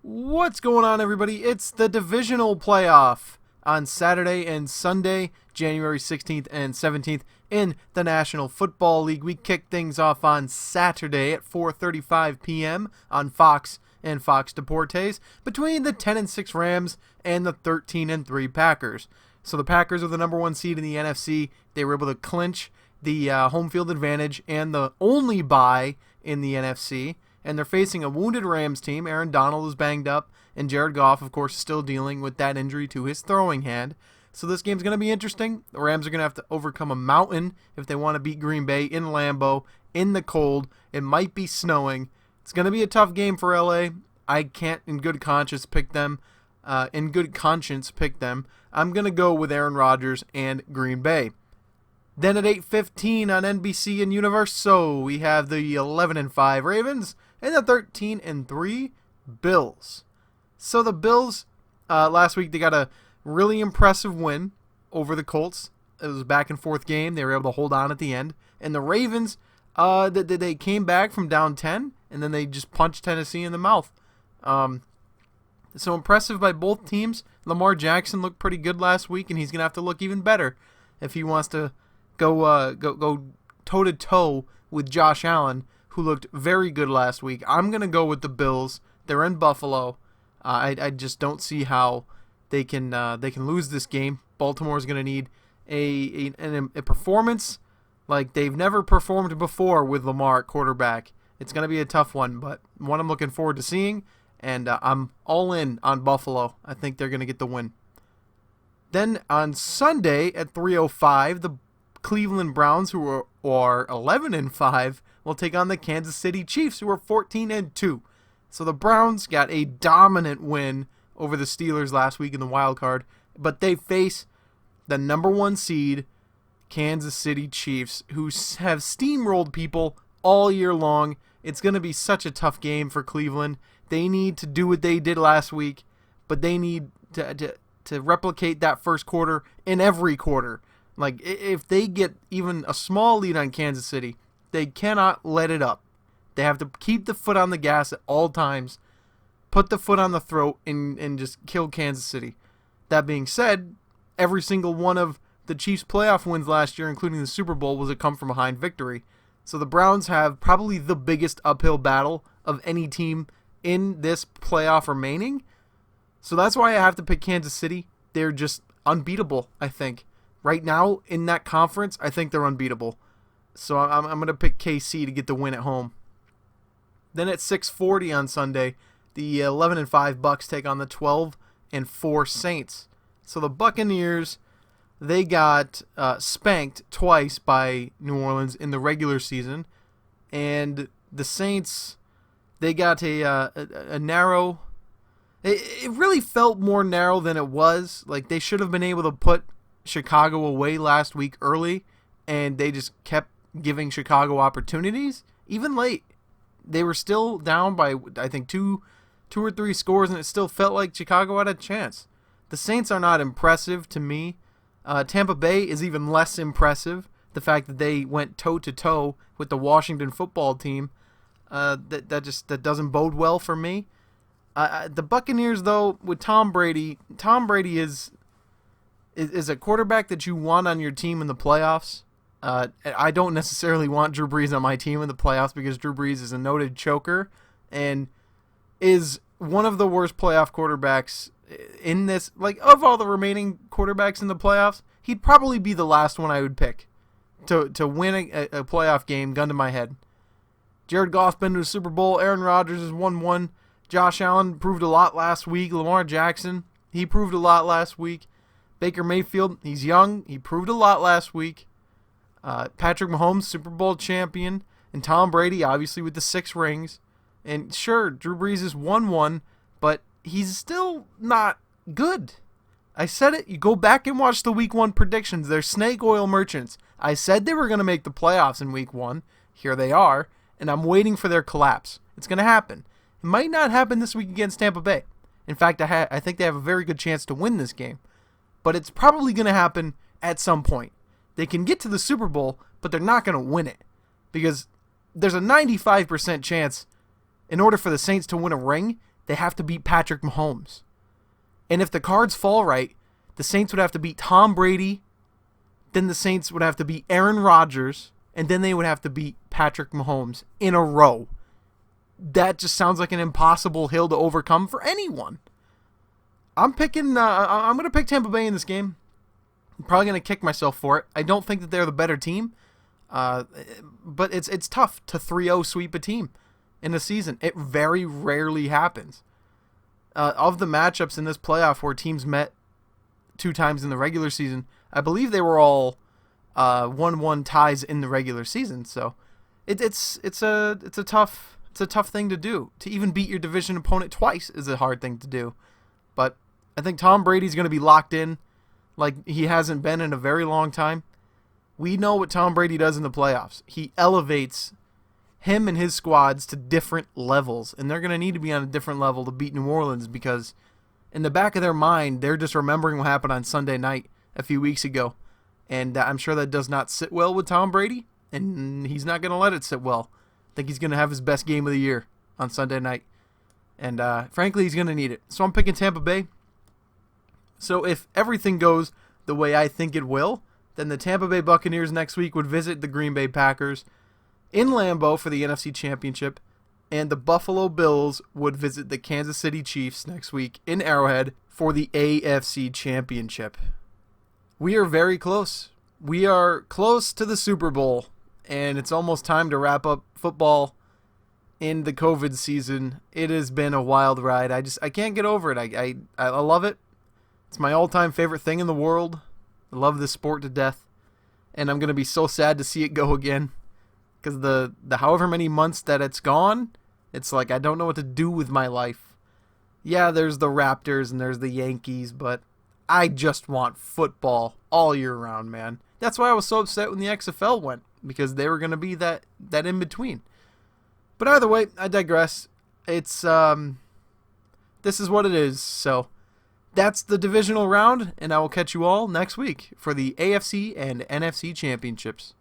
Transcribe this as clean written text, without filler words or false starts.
What's going on, everybody? It's the Divisional playoff on Saturday and Sunday, January 16th and 17th in the National Football League. We kick things off on Saturday at 4:35 p.m. on Fox and Fox Deportes between the 10-6 Rams and the 13-3 Packers. So the Packers are the number one seed in the NFC. They were able to clinch the home field advantage and the only bye in the NFC. And they're facing a wounded Rams team. Aaron Donald is banged up, and Jared Goff, of course, is still dealing with that injury to his throwing hand. So this game's going to be interesting. The Rams are going to have to overcome a mountain if they want to beat Green Bay in Lambeau, in the cold. It might be snowing. It's going to be a tough game for LA. I can't, in good conscience, pick them. I'm going to go with Aaron Rodgers and Green Bay. Then at 8:15 on NBC and Universo, we have the 11-5 Ravens and the 13-3 Bills. So the Bills, last week, they got a really impressive win over the Colts. It was a back-and-forth game. They were able to hold on at the end. And the Ravens, they came back from down 10, and then they just punched Tennessee in the mouth. So impressive by both teams. Lamar Jackson looked pretty good last week, and he's going to have to look even better if he wants to go toe-to-toe with Josh Allen, who looked very good last week. I'm going to go with the Bills. They're in Buffalo. I just don't see how they can lose this game. Baltimore's going to need a performance like they've never performed before with Lamar at quarterback. It's going to be a tough one, but one I'm looking forward to seeing, and I'm all in on Buffalo. I think they're going to get the win. Then on Sunday at 3:05, the Cleveland Browns, who are 11-5, will take on the Kansas City Chiefs, who are 14-2. So the Browns got a dominant win over the Steelers last week in the wild card, but they face the number one seed Kansas City Chiefs, who have steamrolled people all year long. It's going to be such a tough game for Cleveland. They need to do what they did last week, but they need to replicate that first quarter in every quarter. Like, if they get even a small lead on Kansas City, they cannot let it up. They have to keep the foot on the gas at all times, put the foot on the throat, and just kill Kansas City. That being said, every single one of the Chiefs' playoff wins last year, including the Super Bowl, was a come-from-behind victory. So the Browns have probably the biggest uphill battle of any team in this playoff remaining. So that's why I have to pick Kansas City. They're just unbeatable, I think. Right now, in that conference, I think they're unbeatable. So I'm going to pick KC to get the win at home. Then at 6:40 on Sunday, the 11-5 Bucks take on the 12-4 Saints. So the Buccaneers, they got spanked twice by New Orleans in the regular season. And the Saints, they got a narrow... It really felt more narrow than it was. Like, they should have been able to put Chicago away last week early, and they just kept giving Chicago opportunities, even late. They were still down by, I think, two or three scores, and it still felt like Chicago had a chance. The Saints are not impressive to me. Tampa Bay is even less impressive. The fact that they went toe-to-toe with the Washington football team, that doesn't bode well for me. The Buccaneers, though, with Tom Brady is a quarterback that you want on your team in the playoffs. I don't necessarily want Drew Brees on my team in the playoffs because Drew Brees is a noted choker and is one of the worst playoff quarterbacks in this. Like, of all the remaining quarterbacks in the playoffs, he'd probably be the last one I would pick to win a playoff game, gun to my head. Jared Goff been to the Super Bowl. Aaron Rodgers has won one. Josh Allen proved a lot last week. Lamar Jackson, he proved a lot last week. Baker Mayfield, he's young. He proved a lot last week. Patrick Mahomes, Super Bowl champion. And Tom Brady, obviously, with the 6 rings. And sure, Drew Brees has won one, but he's still not good. I said it. You go back and watch the Week 1 predictions. They're snake oil merchants. I said they were going to make the playoffs in Week 1. Here they are. And I'm waiting for their collapse. It's going to happen. It might not happen this week against Tampa Bay. In fact, I think they have a very good chance to win this game. But it's probably going to happen at some point. They can get to the Super Bowl, but they're not going to win it. Because there's a 95% chance, in order for the Saints to win a ring, they have to beat Patrick Mahomes. And if the cards fall right, the Saints would have to beat Tom Brady, then the Saints would have to beat Aaron Rodgers, and then they would have to beat Patrick Mahomes in a row. That just sounds like an impossible hill to overcome for anyone. I'm going to pick Tampa Bay in this game. I'm probably going to kick myself for it. I don't think that they're the better team, but it's tough to 3-0 sweep a team in a season. It very rarely happens. Of the matchups in this playoff where teams met 2 times in the regular season, I believe they were all 1-1 ties in the regular season. So it's a tough thing to do. To even beat your division opponent twice is a hard thing to do. But I think Tom Brady's going to be locked in like he hasn't been in a very long time. We know what Tom Brady does in the playoffs. He elevates him and his squads to different levels, and they're going to need to be on a different level to beat New Orleans because in the back of their mind, they're just remembering what happened on Sunday night a few weeks ago, and I'm sure that does not sit well with Tom Brady, and he's not going to let it sit well. I think he's going to have his best game of the year on Sunday night, and frankly, he's going to need it. So I'm picking Tampa Bay. So if everything goes the way I think it will, then the Tampa Bay Buccaneers next week would visit the Green Bay Packers in Lambeau for the NFC Championship, and the Buffalo Bills would visit the Kansas City Chiefs next week in Arrowhead for the AFC Championship. We are very close. We are close to the Super Bowl, and it's almost time to wrap up football in the COVID season. It has been a wild ride. I can't get over it. I love it. It's my all-time favorite thing in the world. I love this sport to death, and I'm going to be so sad to see it go again. Because the however many months that it's gone, it's like I don't know what to do with my life. Yeah, there's the Raptors and there's the Yankees, but I just want football all year round, man. That's why I was so upset when the XFL went, because they were going to be that in-between. But either way, I digress. It's, this is what it is, so that's the divisional round, and I will catch you all next week for the AFC and NFC championships.